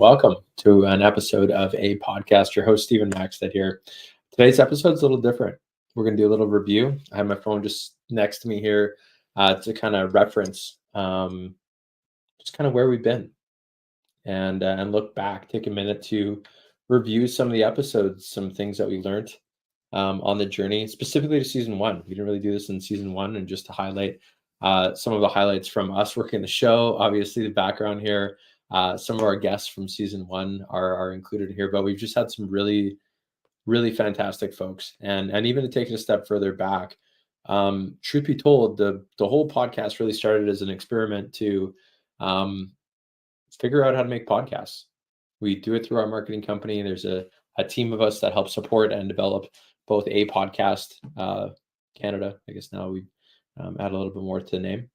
Welcome to an episode of A Podcast. Your host, Stephen Maxted here. Today's episode is a little different. We're going to do a little review. I have my phone just next to me here to kind of reference just kind of where we've been and look back, take a minute to review some of the episodes, some things that we learned on the journey, specifically to season one. We didn't really do this in season one, and just to highlight some of the highlights from us working the show. Obviously, the background here. Some of our guests from season one are included here, but we've just had some really, really fantastic folks. And even to take it a step further back, truth be told, the whole podcast really started as an experiment to figure out how to make podcasts. We do it through our marketing company. There's a team of us that help support and develop both A Podcast Canada. I guess now we add a little bit more to the name.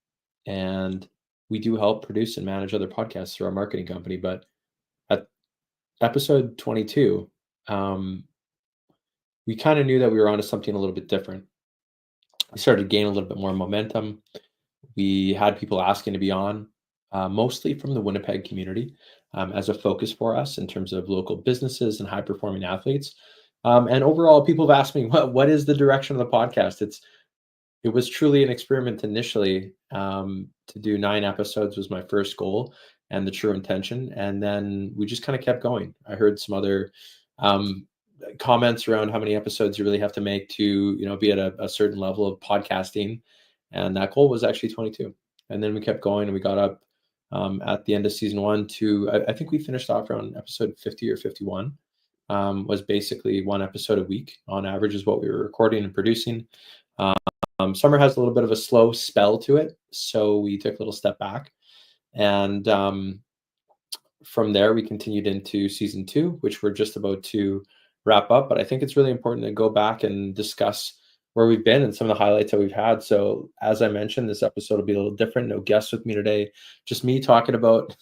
And we do help produce and manage other podcasts through our marketing company. But at episode 22, we kind of knew that we were onto something a little bit different. We started to gain a little bit more momentum. We had people asking to be on, mostly from the Winnipeg community, as a focus for us in terms of local businesses and high-performing athletes. And overall, people have asked me, what is the direction of the podcast? It was truly an experiment initially. To do 9 episodes was my first goal and the true intention. And then we just kind of kept going. I heard some other comments around how many episodes you really have to make to, be at a certain level of podcasting. And that goal was actually 22. And then we kept going, and we got up at the end of season one to, I think we finished off around episode 50 or 51. Was basically 1 episode a week on average is what we were recording and producing. Summer has a little bit of a slow spell to it, so we took a little step back. And from there, we continued into season 2, which we're just about to wrap up. But I think it's really important to go back and discuss where we've been and some of the highlights that we've had. So as I mentioned, this episode will be a little different. No guests with me today, just me talking about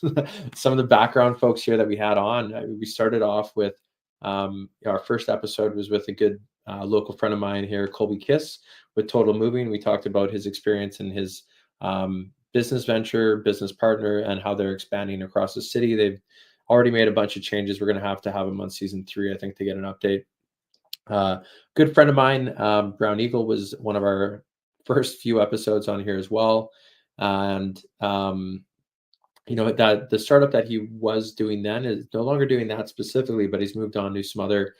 some of the background folks here that we had on. We started off with our first episode was with a good local friend of mine here, Colby Kiss, with Total Moving. We talked about his experience and his business venture, business partner, and how they're expanding across the city. They've already made a bunch of changes. We're going to have him on season 3, I think, to get an update. Good friend of mine, Brown Eagle, was one of our first few episodes on here as well. And that the startup that he was doing then is no longer doing that specifically, but he's moved on to some other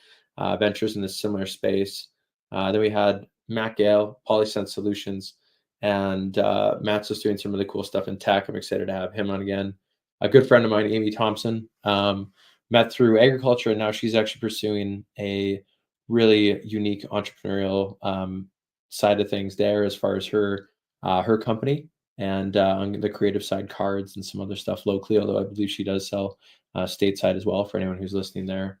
ventures in a similar space. Then we had Matt Gale, Polysense Solutions, and Matt's just doing some really cool stuff in tech. I'm excited to have him on again. A good friend of mine, Amy Thompson, met through agriculture, and now she's actually pursuing a really unique entrepreneurial side of things there as far as her company. And on the creative side, cards and some other stuff locally, although I believe she does sell stateside as well for anyone who's listening there.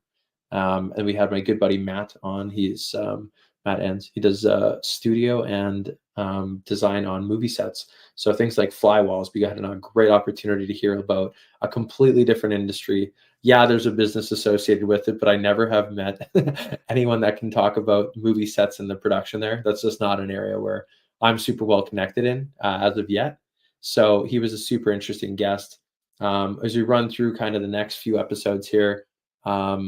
And we had my good buddy Matt on. He's Matt Enns. He does studio and design on movie sets. So things like fly walls. We got a great opportunity to hear about a completely different industry. Yeah, there's a business associated with it, but I never have met anyone that can talk about movie sets and the production there. That's just not an area where I'm super well connected in as of yet. So he was a super interesting guest. As we run through kind of the next few episodes here, a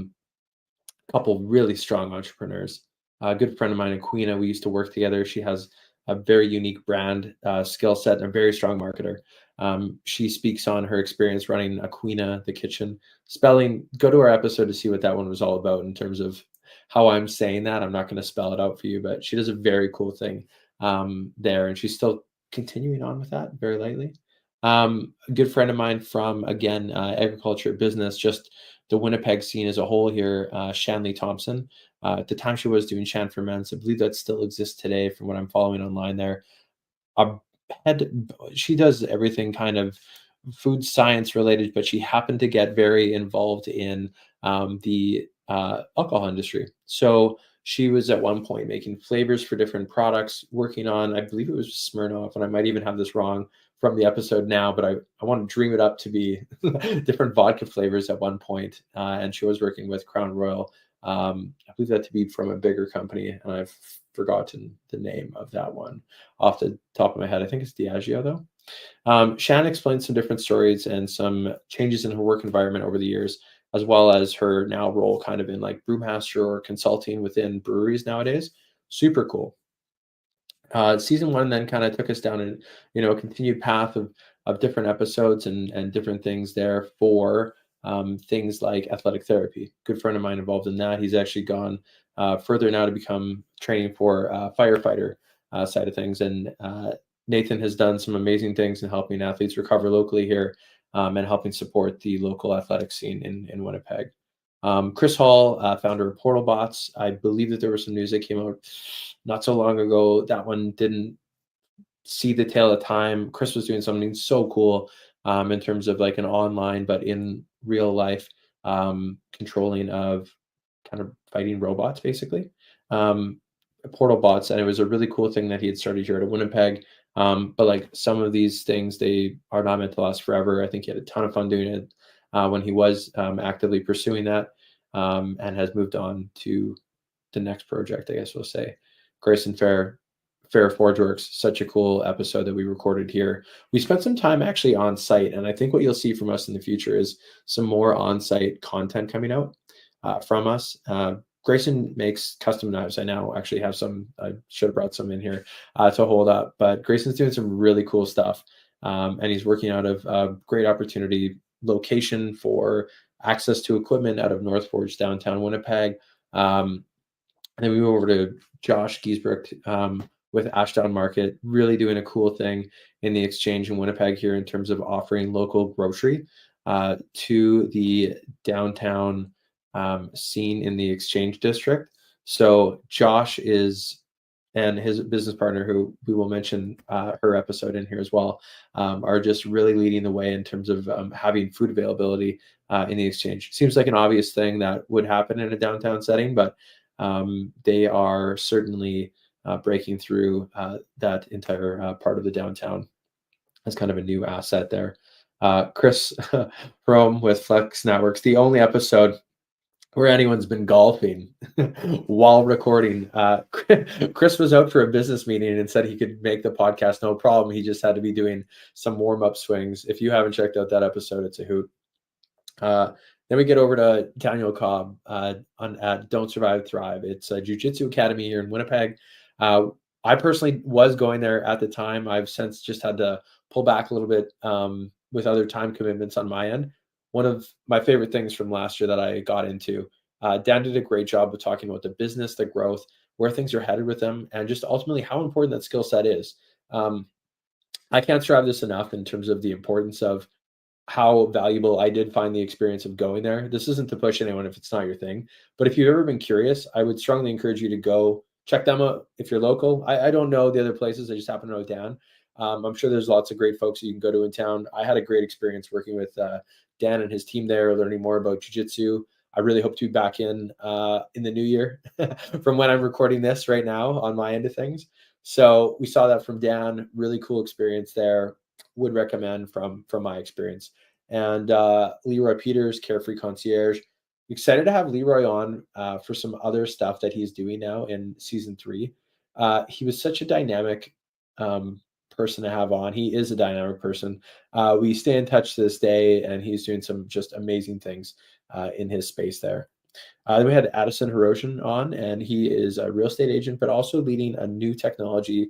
couple really strong entrepreneurs. A good friend of mine, Aquina, we used to work together. She has a very unique brand skill set and a very strong marketer. She speaks on her experience running Aquina, the kitchen. Spelling, go to our episode to see what that one was all about in terms of how I'm saying that. I'm not going to spell it out for you, but she does a very cool thing there, and she's still continuing on with that very lightly. A good friend of mine from, again, agriculture business, just the Winnipeg scene as a whole here, Shanley Thompson. At the time she was doing Shan for Men's. I believe that still exists today from what I'm following online there. She does everything kind of food science related, but she happened to get very involved in the alcohol industry. So she was at one point making flavors for different products, working on, I believe it was Smirnoff, and I might even have this wrong from the episode now, but I want to dream it up to be different vodka flavors at one point. And she was working with Crown Royal. I believe that to be from a bigger company, and I've forgotten the name of that one off the top of my head. I think it's Diageo though. Shannon explained some different stories and some changes in her work environment over the years, as well as her now role kind of in like brewmaster or consulting within breweries nowadays. Super cool. Season one then kind of took us down a continued path of different episodes and different things there for things like athletic therapy. Good friend of mine involved in that. He's actually gone further now to become training for firefighter side of things. And Nathan has done some amazing things in helping athletes recover locally here and helping support the local athletic scene in Winnipeg. Chris Hall, founder of Portal Bots. I believe that there was some news that came out not so long ago. That one didn't see the tail of time. Chris was doing something so cool in terms of like an online, but in real life controlling of kind of fighting robots, basically. Portal Bots, and it was a really cool thing that he had started here at Winnipeg. But like some of these things, they are not meant to last forever. I think he had a ton of fun doing it when he was actively pursuing that, and has moved on to the next project, I guess we'll say. Grace and Fair Forge Works, such a cool episode that we recorded here. We spent some time actually on site, and I think what you'll see from us in the future is some more on-site content coming out from us. Grayson makes custom knives. I now actually have some. I should have brought some in here to hold up, but Grayson's doing some really cool stuff, and he's working out of a great opportunity location for access to equipment out of North Forge, downtown Winnipeg. And then we move over to Josh Giesbrecht with Ashdown Market, really doing a cool thing in the exchange in Winnipeg here in terms of offering local grocery to the downtown scene in the exchange district. So Josh and his business partner, who we will mention her episode in here as well, are just really leading the way in terms of having food availability in the exchange. Seems like an obvious thing that would happen in a downtown setting, but they are certainly breaking through that entire part of the downtown as kind of a new asset there. Chris Rome with Flex Networks, the only episode where anyone's been golfing while recording. Chris was out for a business meeting and said he could make the podcast no problem. He just had to be doing some warm-up swings. If you haven't checked out that episode, it's a hoot. Then we get over to Daniel Cobb at Don't Survive, Thrive. It's a jiu-jitsu academy here in Winnipeg. I personally was going there at the time. I've since just had to pull back a little bit with other time commitments on my end. One of my favorite things from last year that I got into, Dan did a great job of talking about the business, the growth, where things are headed with them, and just ultimately how important that skill set is. I can't stress this enough in terms of the importance of how valuable I did find the experience of going there. This isn't to push anyone if it's not your thing, but if you've ever been curious, I would strongly encourage you to go check them out if you're local. I don't know the other places. I just happen to know Dan. I'm sure there's lots of great folks that you can go to in town. I had a great experience working with Dan and his team there, learning more about jiu-jitsu. I really hope to be back in the new year from when I'm recording this right now on my end of things. So we saw that from Dan. Really cool experience there. Would recommend from my experience. And Leroy Peters, Carefree Concierge. Excited to have Leroy on for some other stuff that he's doing now in season 3. He was such a dynamic person to have on. He is a dynamic person. We stay in touch to this day, and he's doing some just amazing things in his space there. Then we had Addison Hiroshin on, and he is a real estate agent, but also leading a new technology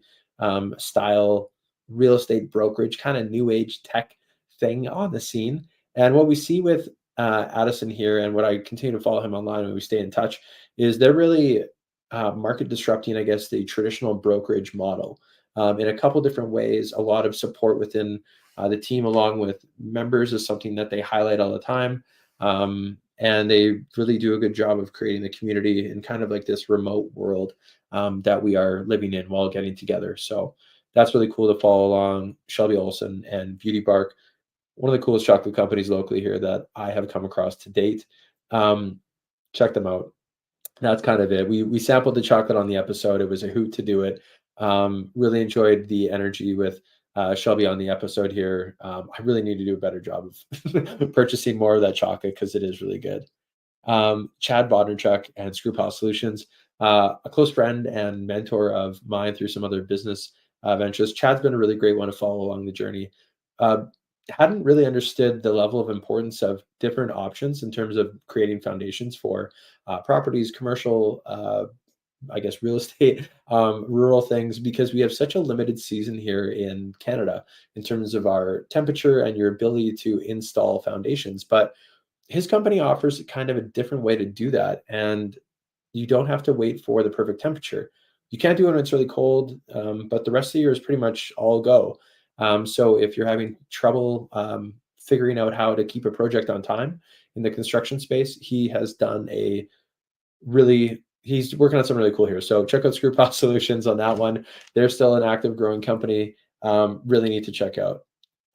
style real estate brokerage, kind of new age tech thing on the scene. And what we see with Addison here, and what I continue to follow him online when we stay in touch, is they're really market disrupting, I guess, the traditional brokerage model in a couple different ways. A lot of support within the team along with members is something that they highlight all the time. And they really do a good job of creating the community in kind of like this remote world that we are living in while getting together. So that's really cool to follow along. Shelby Olson and Beauty Bark, one of the coolest chocolate companies locally here that I have come across to date. Check them out. That's kind of it. We sampled the chocolate on the episode. It was a hoot to do it. Really enjoyed the energy with Shelby on the episode here. I really need to do a better job of purchasing more of that chocolate because it is really good. Chad Bodnerchuk and Screw Pile Solutions, a close friend and mentor of mine through some other business ventures. Chad's been a really great one to follow along the journey. Uh, hadn't really understood the level of importance of different options in terms of creating foundations for properties, commercial, I guess, real estate, rural things, because we have such a limited season here in Canada in terms of our temperature and your ability to install foundations. But his company offers kind of a different way to do that. And you don't have to wait for the perfect temperature. You can't do it when it's really cold, but the rest of the year is pretty much all go. So if you're having trouble figuring out how to keep a project on time in the construction space, he has done a really he's working on something really cool here. So check out Screwpile Solutions on that one. They're still an active growing company. Really need to check out.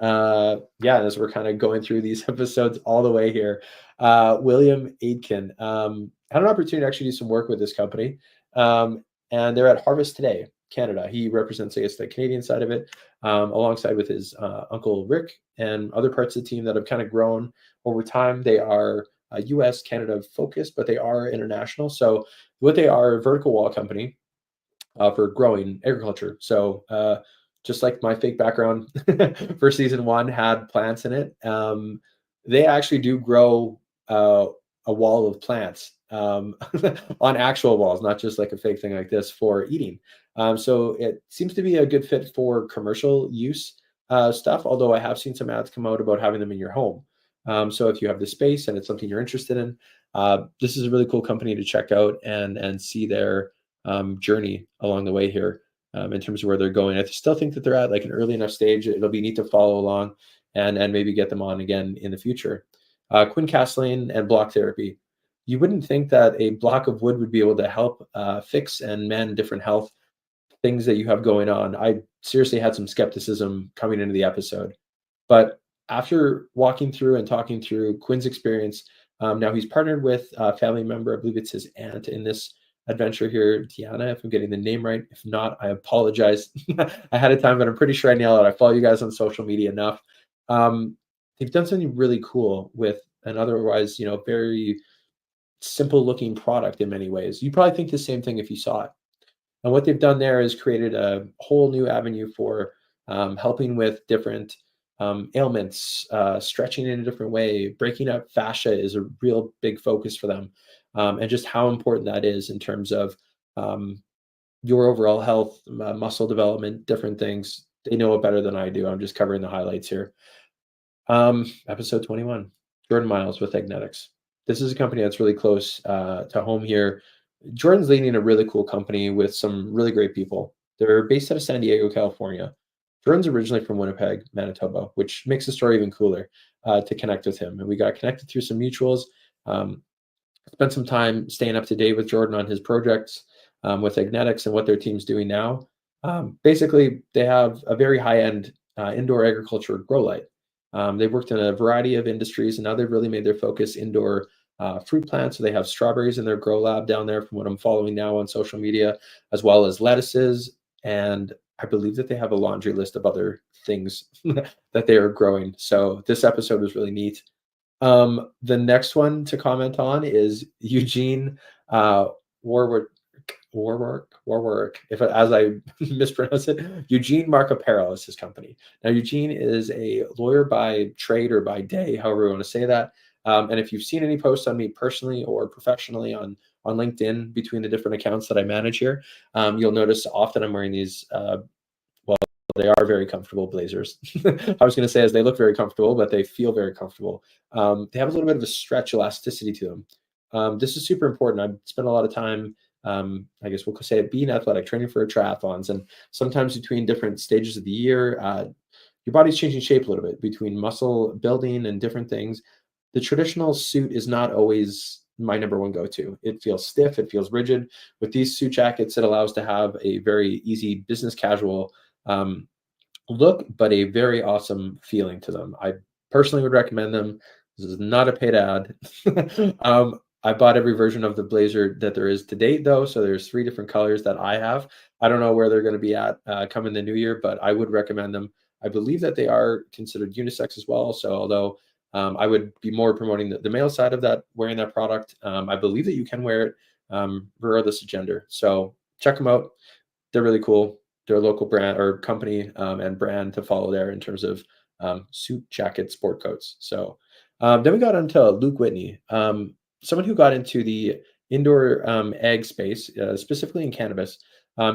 Yeah, as we're kind of going through these episodes all the way here, William Aitken had an opportunity to actually do some work with this company, and they're at Harvest Today, Canada. He represents, I guess, the Canadian side of it, alongside with his uncle Rick and other parts of the team that have kind of grown over time. They are U.S. Canada focused, but they are international. So what they are, a vertical wall company for growing agriculture. So just like my fake background for season one had plants in it, they actually do grow a wall of plants on actual walls, not just like a fake thing like this for eating. So it seems to be a good fit for commercial use stuff, although I have seen some ads come out about having them in your home. So if you have the space and it's something you're interested in, this is a really cool company to check out and see their journey along the way here in terms of where they're going. I still think that they're at like an early enough stage. It'll be neat to follow along and maybe get them on again in the future. Quinn Castling and block therapy. You wouldn't think that a block of wood would be able to help fix and mend different health things that you have going on. I seriously had some skepticism coming into the episode, but after walking through and talking through Quinn's experience, now he's partnered with a family member. I believe it's his aunt in this adventure here, Tiana, if I'm getting the name right. If not, I apologize ahead of time, but I'm pretty sure I nailed it. I follow you guys on social media enough. They've done something really cool with an otherwise, very simple looking product in many ways. You probably think the same thing if you saw it. And what they've done there is created a whole new avenue for helping with different ailments, stretching in a different way. Breaking up fascia is a real big focus for them, and just how important that is in terms of your overall health, muscle development, different things. They know it better than I do. I'm just covering the highlights here. Episode 21, Jordan Miles with Agnetics. This is a company that's really close to home here. Jordan's leading a really cool company with some really great people. They're based out of San Diego, California. Jordan's originally from Winnipeg, Manitoba, which makes the story even cooler to connect with him. And we got connected through some mutuals. Spent some time staying up to date with Jordan on his projects with Agnetics and what their team's doing now. Basically, they have a very high-end indoor agriculture grow light. They've worked in a variety of industries, and now they've really made their focus indoor fruit plants. So they have strawberries in their grow lab down there from what I'm following now on social media, as well as lettuces. And I believe that they have a laundry list of other things that they are growing. So this episode was really neat. The next one to comment on is Eugene Warwick, if as I mispronounce it, Eugene Mark Apparel is his company. Now, Eugene is a lawyer by trade or by day, however you want to say that. And if you've seen any posts on me personally or professionally on LinkedIn between the different accounts that I manage here, you'll notice often I'm wearing these, they are very comfortable blazers. I was going to say as they look very comfortable, but they feel very comfortable. They have a little bit of a stretch elasticity to them. This is super important. I've spent a lot of time, I guess we'll say, being athletic, training for triathlons, and sometimes between different stages of the year, your body's changing shape a little bit between muscle building and different things. The traditional suit is not always my number one go-to. It feels stiff, it feels rigid. With these suit jackets, it allows to have a very easy business casual look, but a very awesome feeling to them. I personally would recommend them. This is not a paid ad. I bought every version of the blazer that there is to date, though. So there's 3 different colors that I have. I don't know where they're going to be at coming the new year, but I would recommend them. I believe that they are considered unisex as well. So although I would be more promoting the male side of that, wearing that product, I believe that you can wear it regardless of gender. So check them out. They're really cool. their local brand or company and brand to follow there in terms of suit, jacket, sport coats. So then we got into Luke Whitney, someone who got into the indoor ag space, specifically in cannabis.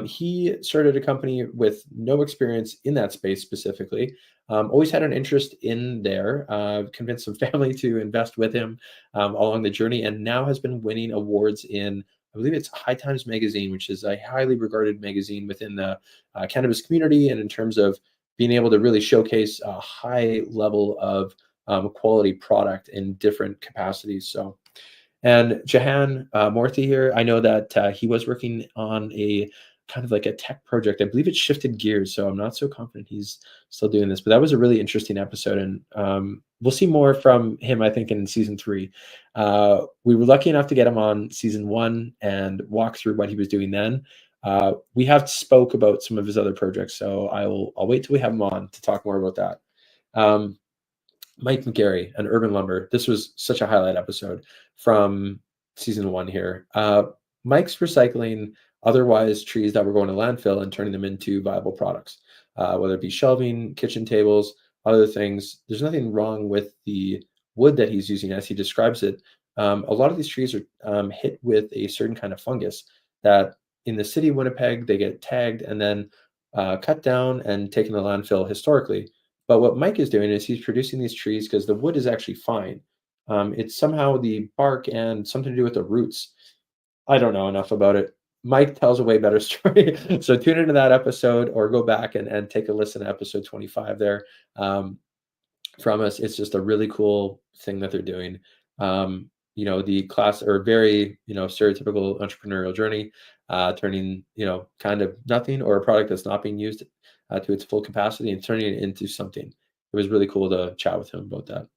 He started a company with no experience in that space specifically. Always had an interest in there, convinced some family to invest with him along the journey, and now has been winning awards in, I believe it's High Times Magazine, which is a highly regarded magazine within the cannabis community, and in terms of being able to really showcase a high level of quality product in different capacities. So, and Jahan Morthy here, I know that he was working on a kind of like a tech project. I believe it shifted gears, so I'm not so confident he's still doing this. But that was a really interesting episode, and we'll see more from him, I think, in season 3. We were lucky enough to get him on season 1 and walk through what he was doing then. We have spoke about some of his other projects, so I'll wait till we have him on to talk more about that. Mike McGarry and Urban Lumber. This was such a highlight episode from season 1 here. Mike's recycling otherwise trees that were going to landfill and turning them into viable products, whether it be shelving, kitchen tables, other things. There's nothing wrong with the wood that he's using as he describes it. A lot of these trees are hit with a certain kind of fungus that in the city of Winnipeg, they get tagged and then cut down and taken to landfill historically. But what Mike is doing is he's producing these trees because the wood is actually fine. It's somehow the bark and something to do with the roots. I don't know enough about it. Mike tells a way better story. So tune into that episode or go back and take a listen to episode 25 there from us. It's just a really cool thing that they're doing. The class or very, stereotypical entrepreneurial journey, turning, kind of nothing or a product that's not being used to its full capacity and turning it into something. It was really cool to chat with him about that.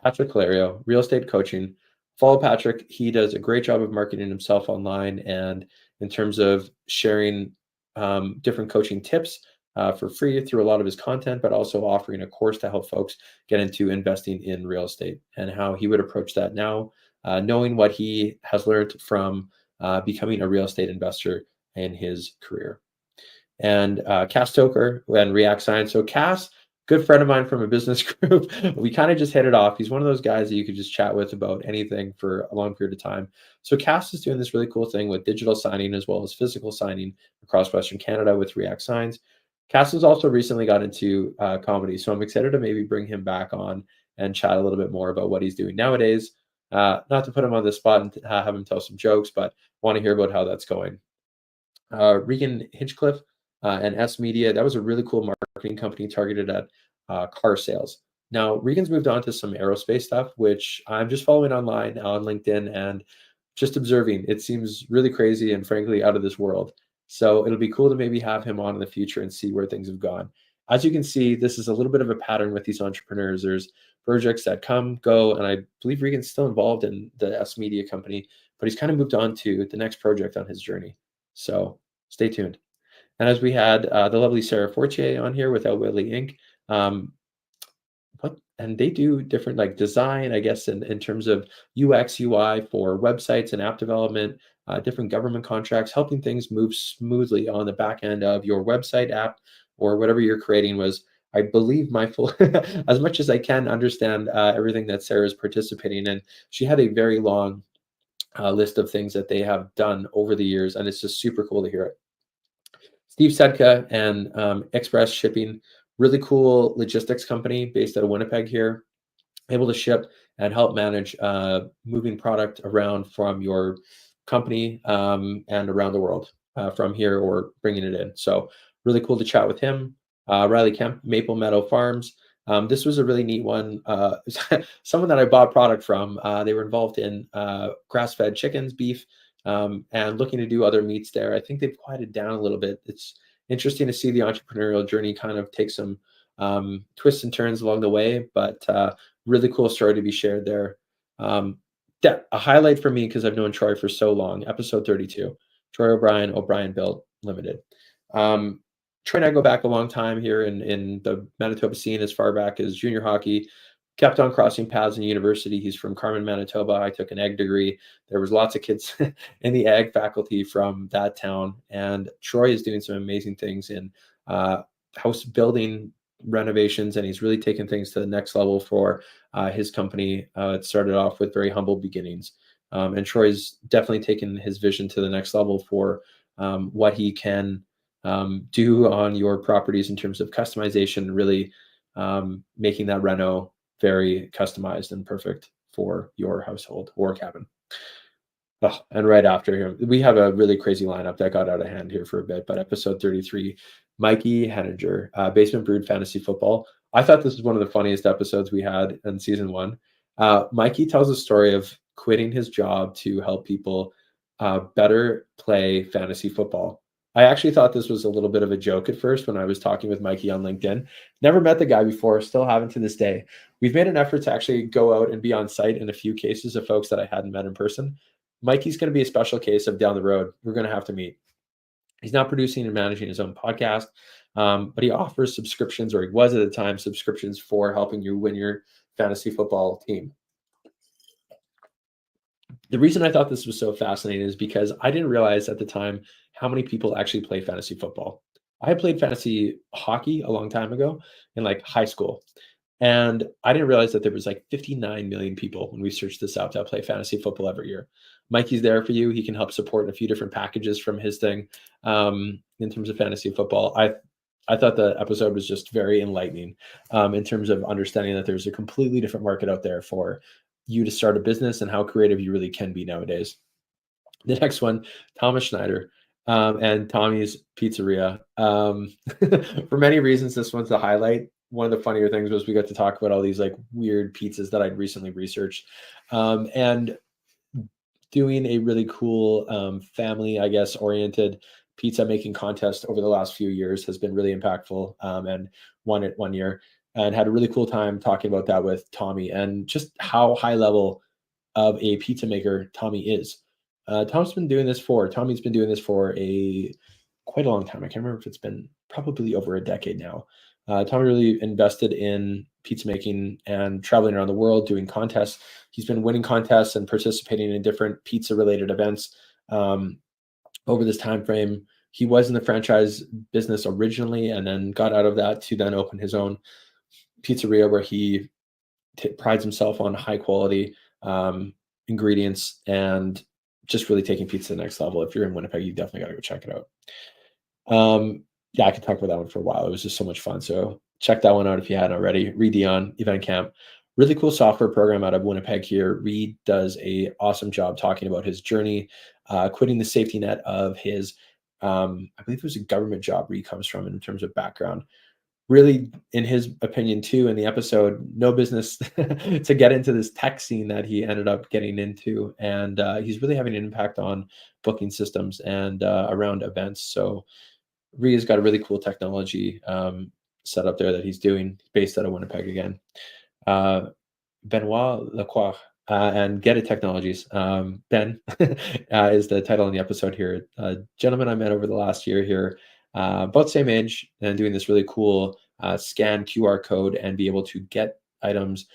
Patrick Calario, real estate coaching. Follow Patrick. He does a great job of marketing himself online and in terms of sharing different coaching tips for free through a lot of his content, but also offering a course to help folks get into investing in real estate and how he would approach that now, knowing what he has learned from becoming a real estate investor in his career. And Cass Stoker and React Science. So Cass, good friend of mine from a business group. We kind of just hit it off. He's one of those guys that you could just chat with about anything for a long period of time. So Cass is doing this really cool thing with digital signing as well as physical signing across Western Canada with React Signs. Cass has also recently got into comedy. So I'm excited to maybe bring him back on and chat a little bit more about what he's doing nowadays. Not to put him on the spot and have him tell some jokes, but want to hear about how that's going. Regan Hinchcliffe and S Media, that was a really cool marketing company targeted at car sales. Now, Regan's moved on to some aerospace stuff, which I'm just following online on LinkedIn and just observing. It seems really crazy and frankly out of this world. So it'll be cool to maybe have him on in the future and see where things have gone. As you can see, this is a little bit of a pattern with these entrepreneurs. There's projects that come, go, and I believe Regan's still involved in the S Media company, but he's kind of moved on to the next project on his journey. So stay tuned. And as we had the lovely Sarah Fortier on here with Outwitly Inc. And they do different like design, I guess, in terms of UX, UI for websites and app development, different government contracts, helping things move smoothly on the back end of your website, app, or whatever you're creating was, I believe, my full, as much as I can understand everything that Sarah is participating in. She had a very long list of things that they have done over the years, and it's just super cool to hear it. Steve Sedka and Express Shipping, really cool logistics company based out of Winnipeg here, able to ship and help manage moving product around from your company and around the world from here or bringing it in. So really cool to chat with him. Riley Kemp, Maple Meadow Farms. This was a really neat one. Someone that I bought product from, they were involved in grass-fed chickens, beef, and looking to do other meats there. I think they've quieted down a little bit. It's interesting to see the entrepreneurial journey kind of take some twists and turns along the way, but really cool story to be shared there. A highlight for me, because I've known Troy for so long, episode 32, Troy O'Brien Built Limited. Troy and I go back a long time here in the Manitoba scene, as far back as junior hockey. kept on crossing paths in university. He's from Carmen, Manitoba. I took an ag degree. There was lots of kids in the ag faculty from that town. And Troy is doing some amazing things in house building renovations, and he's really taken things to the next level for his company. It started off with very humble beginnings. And Troy's definitely taken his vision to the next level for what he can do on your properties in terms of customization, really making that reno very customized and perfect for your household or cabin. Oh, and right after him, we have a really crazy lineup that got out of hand here for a bit, but episode 33, Mikey Henninger, Basement Brood Fantasy Football. I thought this was one of the funniest episodes we had in season one. Mikey tells a story of quitting his job to help people better play fantasy football. I actually thought this was a little bit of a joke at first when I was talking with Mikey on LinkedIn. Never met the guy before, still haven't to this day. We've made an effort to actually go out and be on site in a few cases of folks that I hadn't met in person. Mikey's going to be a special case of down the road. We're going to have to meet. He's not producing and managing his own podcast, but he offers subscriptions, or he was at the time, subscriptions for helping you win your fantasy football team. The reason I thought this was so fascinating is because I didn't realize at the time how many people actually play fantasy football. I had played fantasy hockey a long time ago in like high school. And I didn't realize that there was like 59 million people when we searched this out that play fantasy football every year. Mikey's there for you. He can help support a few different packages from his thing in terms of fantasy football. I thought the episode was just very enlightening in terms of understanding that there's a completely different market out there for you to start a business and how creative you really can be nowadays. The next one, Thomas Schneider and Tommy's Pizzeria. For many reasons, this one's the highlight. One of the funnier things was we got to talk about all these like weird pizzas that I'd recently researched, and doing a really cool family, I guess, oriented pizza making contest over the last few years has been really impactful, and won it one year and had a really cool time talking about that with Tommy and just how high level of a pizza maker Tommy is. Tommy's been doing this for quite a long time. I can't remember if it's been probably over a decade now. Tommy really invested in pizza making and traveling around the world doing contests. He's been winning contests and participating in different pizza related events over this time frame. He was in the franchise business originally and then got out of that to then open his own pizzeria where he prides himself on high quality ingredients and just really taking pizza to the next level. If you're in Winnipeg, you definitely got to go check it out. Yeah, I could talk about that one for a while. It was just so much fun. So check that one out if you hadn't already. Reed Dion, Event Camp. Really cool software program out of Winnipeg here. Reed does a awesome job talking about his journey, quitting the safety net of his, I believe it was a government job where he comes from in terms of background. Really, in his opinion, too, in the episode, no business to get into this tech scene that he ended up getting into. And he's really having an impact on booking systems and around events. So Ria's got a really cool technology set up there that he's doing, based out of Winnipeg again. Benoit Lacroix and Get It Technologies. Ben is the title in the episode here. Gentleman I met over the last year here, about same age, and doing this really cool scan QR code and be able to get items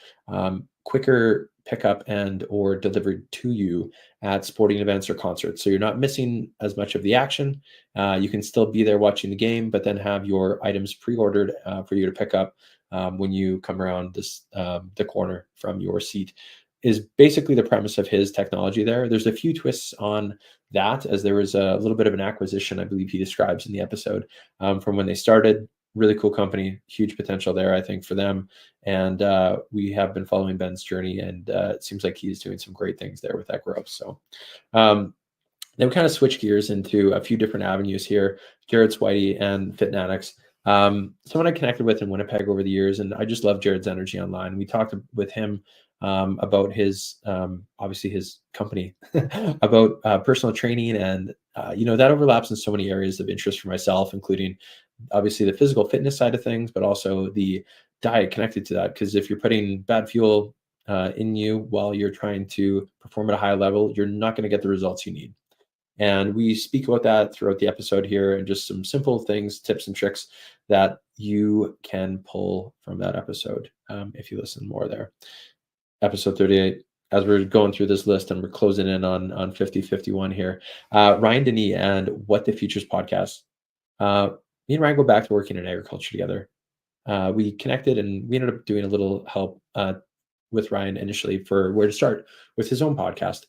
quicker pickup and or delivered to you at sporting events or concerts. So you're not missing as much of the action. You can still be there watching the game, but then have your items pre-ordered for you to pick up when you come around this the corner from your seat. Is basically the premise of his technology there. There's a few twists on that, as there was a little bit of an acquisition, I believe he describes in the episode, from when they started. Really cool company, huge potential there, I think, for them. And we have been following Ben's journey, and it seems like he's doing some great things there with that growth. So then we kind of switch gears into a few different avenues here. Jared Switey and Fitnatics. Someone I connected with in Winnipeg over the years, and I just love Jared's energy online. We talked with him about his obviously his company, about personal training, and that overlaps in so many areas of interest for myself, including obviously the physical fitness side of things, but also the diet connected to that. Because if you're putting bad fuel in you while you're trying to perform at a high level, you're not going to get the results you need. And we speak about that throughout the episode here, and just some simple things, tips and tricks that you can pull from that episode if you listen more there. Episode 38. As we're going through this list and we're closing in on 50-51 here, Ryan Denis and What the Futures podcast. Me and Ryan go back to working in agriculture together. We connected and we ended up doing a little help with Ryan initially for where to start with his own podcast.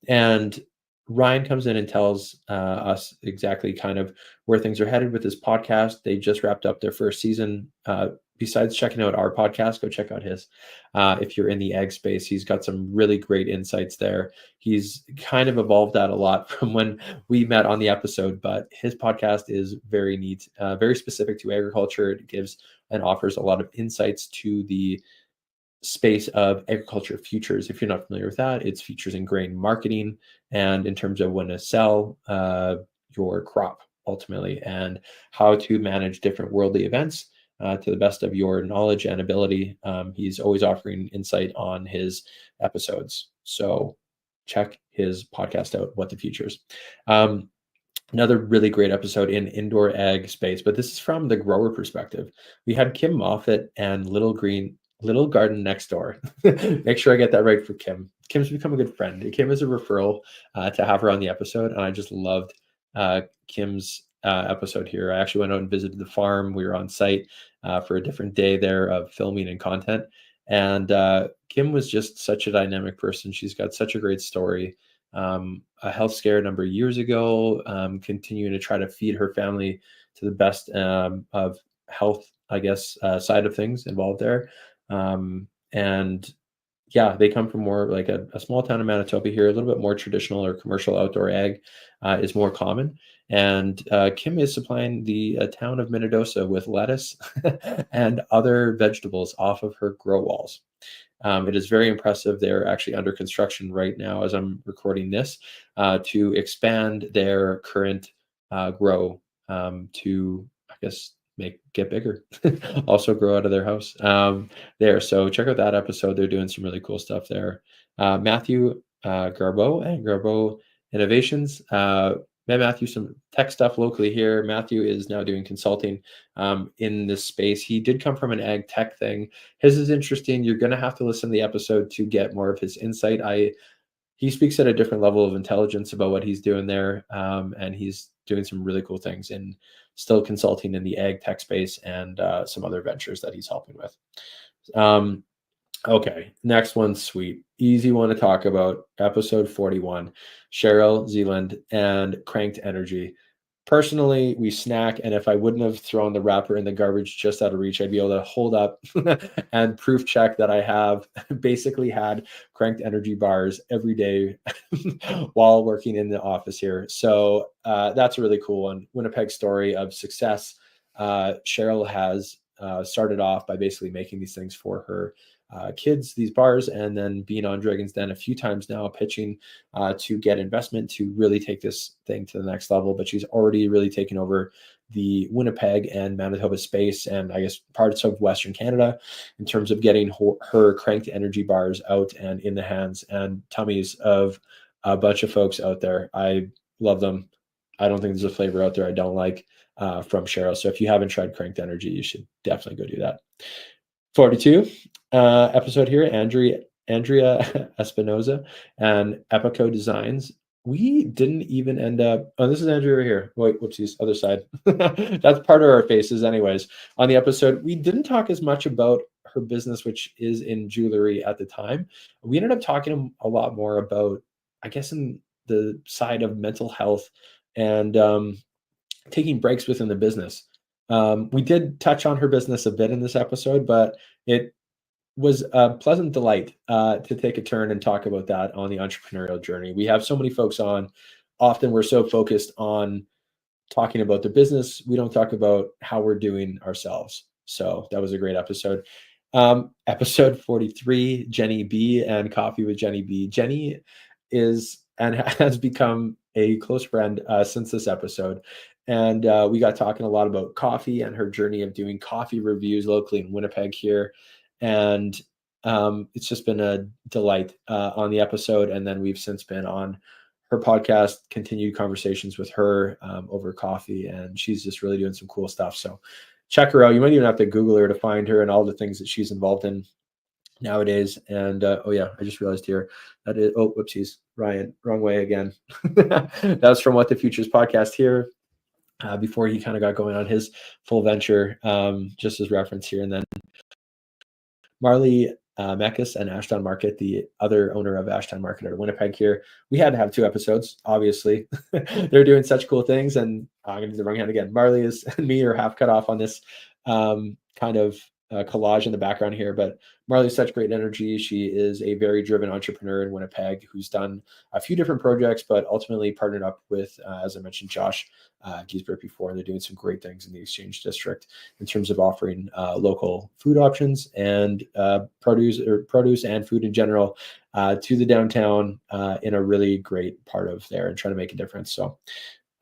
And Ryan comes in and tells us exactly kind of where things are headed with his podcast. They just wrapped up their first season. Besides checking out our podcast, go check out his. If you're in the ag space, he's got some really great insights there. He's kind of evolved that a lot from when we met on the episode, but his podcast is very neat, very specific to agriculture. It gives and offers a lot of insights to the space of agriculture futures. If you're not familiar with that, it's futures in grain marketing and in terms of when to sell your crop ultimately, and how to manage different worldly events to the best of your knowledge and ability. He's always offering insight on his episodes. So check his podcast out, What the Futures. Another really great episode in indoor ag space, but this is from the grower perspective. We had Kim Moffitt and Little Garden Next Door. Make sure I get that right for Kim. Kim's become a good friend. It came as a referral to have her on the episode, and I just loved Kim's episode here. I actually went out and visited the farm. We were on site for a different day there of filming and content. And Kim was just such a dynamic person. She's got such a great story. A health scare a number of years ago, continuing to try to feed her family to the best of health, I guess, side of things involved there. And yeah, they come from more like a small town in Manitoba here, a little bit more traditional or commercial outdoor ag is more common. And Kim is supplying the town of Minnedosa with lettuce and other vegetables off of her grow walls. It is very impressive. They're actually under construction right now as I'm recording this to expand their current grow to, I guess, get bigger, also grow out of their house there. So check out that episode. They're doing some really cool stuff there. Matthew Garbeau and Garbeau Innovations. Met Matthew some tech stuff locally here. Matthew is now doing consulting in this space. He did come from an ag tech thing. His is interesting. You're going to have to listen to the episode to get more of his insight. He speaks at a different level of intelligence about what he's doing there, and he's doing some really cool things and still consulting in the ag tech space and some other ventures that he's helping with. Okay, next one's sweet. Easy one to talk about. Episode 41, Cheryl Zealand and Cranked Energy. Personally, we snack, and if I wouldn't have thrown the wrapper in the garbage just out of reach, I'd be able to hold up and proof check that I have basically had Cranked Energy bars every day while working in the office here. So that's a really cool one. Winnipeg story of success. Cheryl has started off by basically making these things for her kids, these bars, and then being on Dragon's Den a few times now, pitching to get investment to really take this thing to the next level. But she's already really taken over the Winnipeg and Manitoba space, and I guess parts of Western Canada, in terms of getting her Cranked Energy bars out and in the hands and tummies of a bunch of folks out there. I love them. I don't think there's a flavor out there I don't like from Cheryl. So if you haven't tried Cranked Energy, you should definitely go do that. 42 episode here, Andrea Espinoza and Epico Designs. We didn't even end up, oh, this is Andrea right here. Wait, whoopsies, other side. That's part of our faces anyways. On the episode, we didn't talk as much about her business, which is in jewelry at the time. We ended up talking a lot more about, I guess, in the side of mental health and taking breaks within the business. We did touch on her business a bit in this episode, but it was a pleasant delight to take a turn and talk about that on the entrepreneurial journey. We have so many folks on. Often we're so focused on talking about the business, we don't talk about how we're doing ourselves. So that was a great episode. Episode 43, Jenny B and Coffee with Jenny B. Jenny is and has become a close friend since this episode. And we got talking a lot about coffee and her journey of doing coffee reviews locally in Winnipeg here. And it's just been a delight on the episode. And then we've since been on her podcast, continued conversations with her over coffee. And she's just really doing some cool stuff. So check her out. You might even have to Google her to find her and all the things that she's involved in nowadays. And oh yeah, I just realized here that is, oh, whoopsies, Ryan, wrong way again. That was from What the Futures podcast here. Before he kind of got going on his full venture, just as reference here. And then Marley Mekas and Ashdown Market, the other owner of Ashdown Market at Winnipeg here. We had to have 2 episodes, obviously. They're doing such cool things. And I'm going to do the wrong hand again. Marley is and me are half cut off on this kind of collage in the background here, but Marley's such great energy. She is a very driven entrepreneur in Winnipeg who's done a few different projects, but ultimately partnered up with, as I mentioned, Josh Giesbert before. And they're doing some great things in the Exchange District in terms of offering local food options and produce and food in general to the downtown in a really great part of there and trying to make a difference. So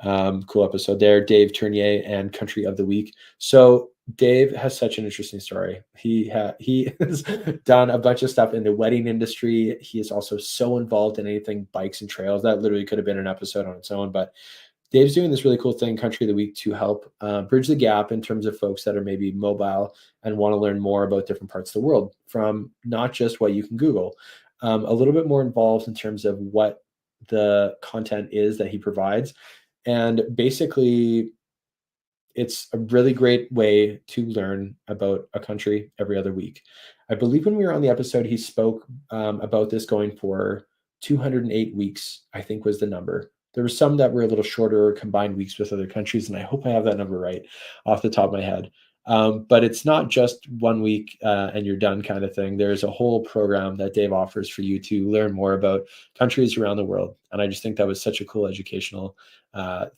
cool episode there. Dave Tournier and Country of the Week. So Dave has such an interesting story. He has done a bunch of stuff in the wedding industry. He is also so involved in anything bikes and trails. That literally could have been an episode on its own, but Dave's doing this really cool thing, Country of the Week, to help bridge the gap in terms of folks that are maybe mobile and want to learn more about different parts of the world from not just what you can Google, a little bit more involved in terms of what the content is that he provides. And basically, it's a really great way to learn about a country every other week. I believe when we were on the episode, he spoke about this going for 208 weeks, I think was the number. There were some that were a little shorter, combined weeks with other countries, and I hope I have that number right off the top of my head. But it's not just 1 week and you're done kind of thing. There's a whole program that Dave offers for you to learn more about countries around the world. And I just think that was such a cool educational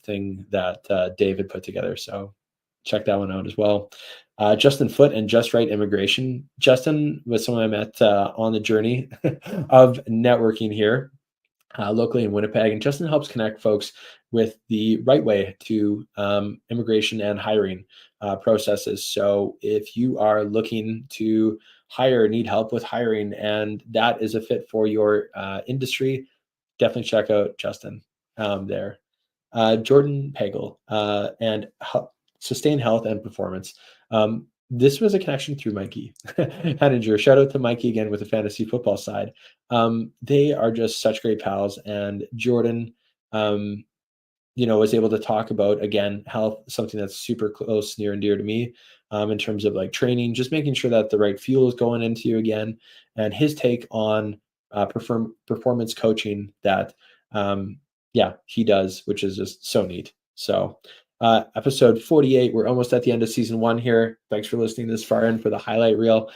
thing that Dave had put together. So check that one out as well. Justin Foote and Just Right Immigration. Justin was someone I met on the journey of networking here locally in Winnipeg. And Justin helps connect folks with the right way to immigration and hiring processes. So if you are looking to hire, need help with hiring, and that is a fit for your industry, definitely check out Justin there. Jordan Pagel and Sustain Health and Performance. This was a connection through Mikey Henninger. Shout out to Mikey again with the fantasy football side. They are just such great pals. And Jordan, was able to talk about, again, health, something that's super close, near and dear to me in terms of like training, just making sure that the right fuel is going into you again. And his take on performance coaching that, he does, which is just so neat. So episode 48, we're almost at the end of season 1 here. Thanks for listening this far in for the highlight reel.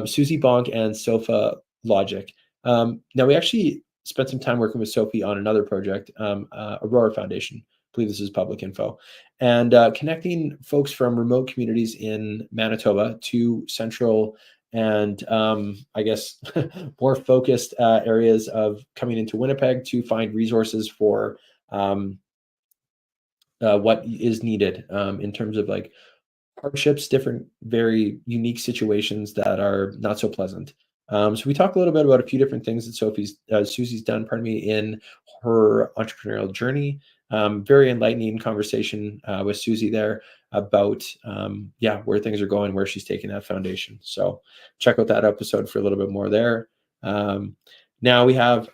Susie Bonk and Sofa Logic. Now we actually spent some time working with Sophie on another project, Aurora Foundation. I believe this is public info, and connecting folks from remote communities in Manitoba to central and I guess more focused areas of coming into Winnipeg to find resources for what is needed in terms of like hardships, different, very unique situations that are not so pleasant. So we talked a little bit about a few different things that Susie's done, in her entrepreneurial journey. Very enlightening conversation with Susie there about where things are going, where she's taking that foundation. So check out that episode for a little bit more there. Now we have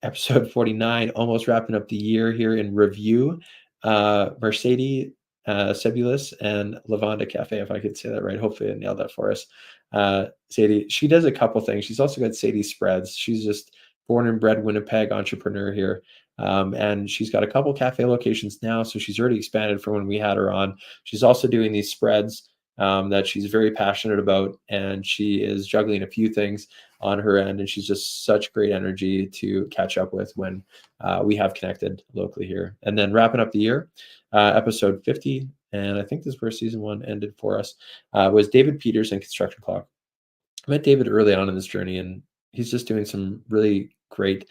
episode 49, almost wrapping up the year here in review. Mercedes Sebulus and Lavanda Cafe, if I could say that right. Hopefully I nailed that for us. Sadie, she does a couple things. She's also got Sadie Spreads. She's just born and bred Winnipeg entrepreneur here. And she's got a couple cafe locations now. So she's already expanded from when we had her on. She's also doing these spreads that she's very passionate about. And she is juggling a few things on her end. And she's just such great energy to catch up with when we have connected locally here. And then wrapping up the year, episode 50, and I think this is where season 1 ended for us, was David Peters and Construction Clock. I met David early on in this journey, and he's just doing some really great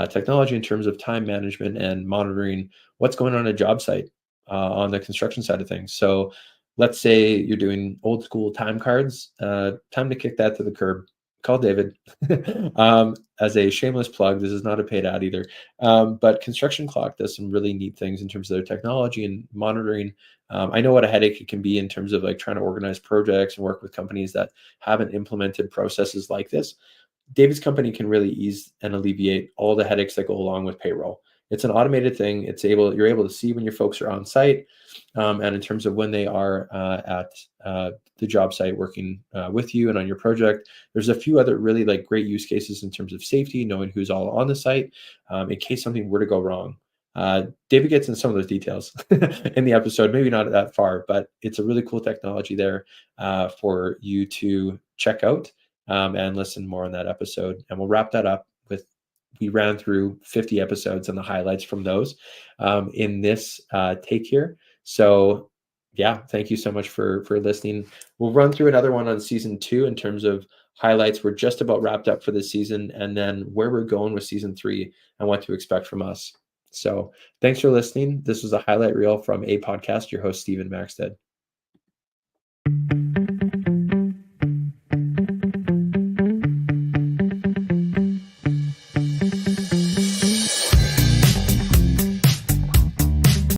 technology in terms of time management and monitoring what's going on a job site on the construction side of things. So let's say you're doing old school time cards, time to kick that to the curb. call David. As a shameless plug, this is not a paid ad either. But Construction Clock does some really neat things in terms of their technology and monitoring. I know what a headache it can be in terms of like trying to organize projects and work with companies that haven't implemented processes like this. David's company can really ease and alleviate all the headaches that go along with payroll. It's an automated thing. You're able to see when your folks are on site, and in terms of when they are at the job site working with you and on your project. There's a few other really like great use cases in terms of safety, knowing who's all on the site in case something were to go wrong. David gets in some of those details in the episode, maybe not that far, but it's a really cool technology there for you to check out and listen more on that episode. And we'll wrap that up with, we ran through 50 episodes and the highlights from those in this take here. So yeah, thank you so much for listening. We'll run through another one on season 2 in terms of highlights. We're just about wrapped up for this season, and then where we're going with season 3 and what to expect from us. So thanks for listening. This was a highlight reel from A Podcast, your host, Stephen Maxted.